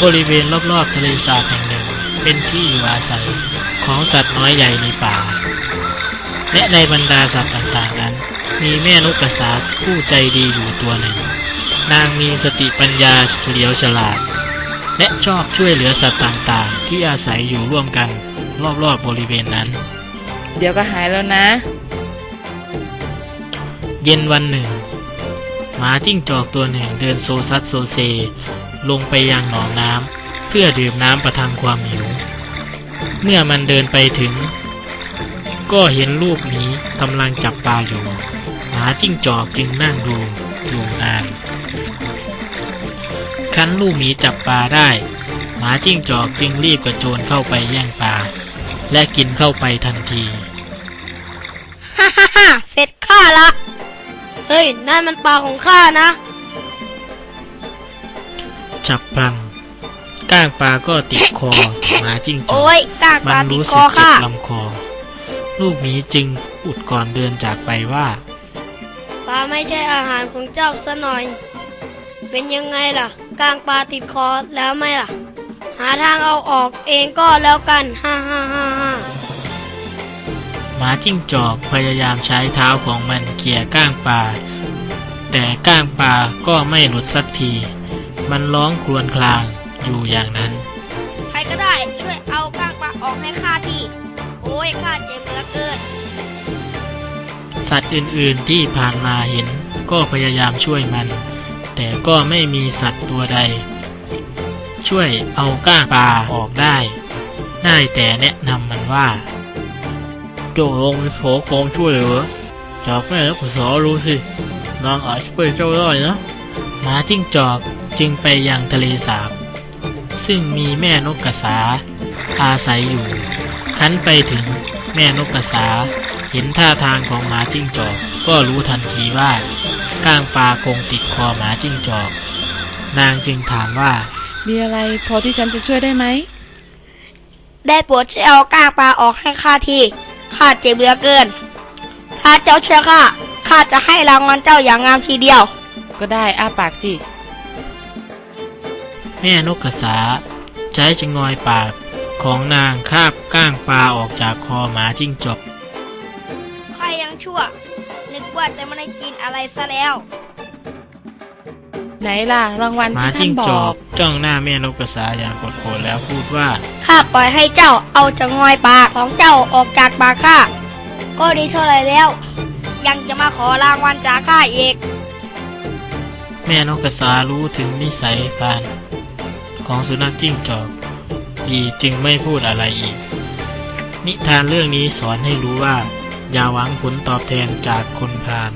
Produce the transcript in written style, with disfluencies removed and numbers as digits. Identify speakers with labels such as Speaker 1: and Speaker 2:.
Speaker 1: บริเวณรอบๆทะเลสาบแห่งหนึ่งเป็นที่อยู่อาศัยของสัตว์น้อยใหญ่ในป่าและในบรรดาสัตว์ต่างๆนั้นมีแม่นกกระสาผู้ใจดีอยู่ตัวหนึ่งนางมีสติปัญญาเฉลียวฉลาดและชอบช่วยเหลือสัตว์ต่างๆที่อาศัยอยู่ร่วมกันรอบๆบริเวณนั้น
Speaker 2: เดี๋ยวก็หายแล้วนะ
Speaker 1: เย็นวันหนึ่งหมาจิ้งจอกตัวหนึ่งเดินโซซัดโซเซลงไปยังหนองน้ำเพื่อดื่มน้ำประทังความหิวเมื่อมันเดินไปถึงก็เห็นลูกหมีกำลังจับปลาอยู่หมาจิ้งจอกจึงนั่งดูอยู่นานครั้นลูกหมีจับปลาได้หมาจิ้งจอกจึงรีบกระโจนเข้าไปแย่งปลาและกินเข้าไปทันที
Speaker 3: ฮ่าฮ่าฮ่าเสร็จข้าละเฮ้ยนั่นมันปลาของข้านะ
Speaker 1: ฉับพลันก้างปลาก็ติดคอหมาจิ้งจอก
Speaker 3: โอ้ยก้างปลาติดคอ
Speaker 1: ข้าลำคอลูกหมีจึงพูดก่อนเดินจากไปว่า
Speaker 3: ปลาไม่ใช่อาหารของเจ้าซะหน่อยเป็นยังไงล่ะก้างปลาติดคอแล้วไหมล่ะหาทางเอาออกเองก็แล้วกันฮ่าฮ่าฮ่าฮ่า
Speaker 1: หมาจิ้งจอกพยายามใช้เท้าของมันเขี่ยก้างปลาแต่ก้างปลาก็ไม่หลุดสักทีมันร้องครวญครางอยู่อย่างนั้น
Speaker 3: ใครก็ได้ช่วยเอาก้างปลาออกให้ข้าทีโอ้ยข้าเจ็บเหลือเกิน
Speaker 1: สัตว์อื่นๆที่ผ่านมาเห็นก็พยายามช่วยมันแต่ก็ไม่มีสัตว์ตัวใดช่วยเอาก้างปลาออกได้แต่แนะนำมันว่าจงลงไปขอความช่วยเหลือจากแม่นกกระสารู้สินางอาจช่วยเจ้าได้นะหมาจิ้งจอกจึงไปยังทะเลสาบซึ่งมีแม่นกกระสาอาศัยอยู่คันไปถึงแม่นกกระสาเห็นท่าทางของหมาจิ้งจอกก็รู้ทันทีว่าก้างปลาคงติดคอหมาจิ้งจอกนางจึงถามว่า
Speaker 2: มีอะไรพอที่ฉันจะช่วยได้ไหม
Speaker 3: ได้โปรดช่วยเอาก้างปลาออกให้ข้าทีข้าเจ็บเหลือเกินถ้าเจ้าช่วยข้าจะให้รางวัลเจ้าอย่างงามทีเดียว
Speaker 2: ก็ได้อ้าปากสิ
Speaker 1: แม่นกกระสาใช้จะงอยปากของนางคาบก้างปลาออกจากคอหมาจิ้งจอก
Speaker 3: ข้ายังชั่วนึกว่าจะไม่ได้กินอะไรซะแล้ว
Speaker 2: ไหนล่ะรางวัลที่ท่านบอก
Speaker 1: จ้องหน้าแม่นกกระสาอย่างโกรธแล้วพูดว่า
Speaker 3: ข้าปล่อยให้เจ้าเอาจะงอยปากของเจ้าออกจากปากข้าก็ดีเท่าไรแล้วยังจะมาขอรางวัลจากข้าอีก
Speaker 1: แม่นกกระสารู้ถึงนิสัยพานของสุนัขจิ้งจอกดีจึงไม่พูดอะไรอีกนิทานเรื่องนี้สอนให้รู้ว่าอย่าหวังผลตอบแทนจากคนพาล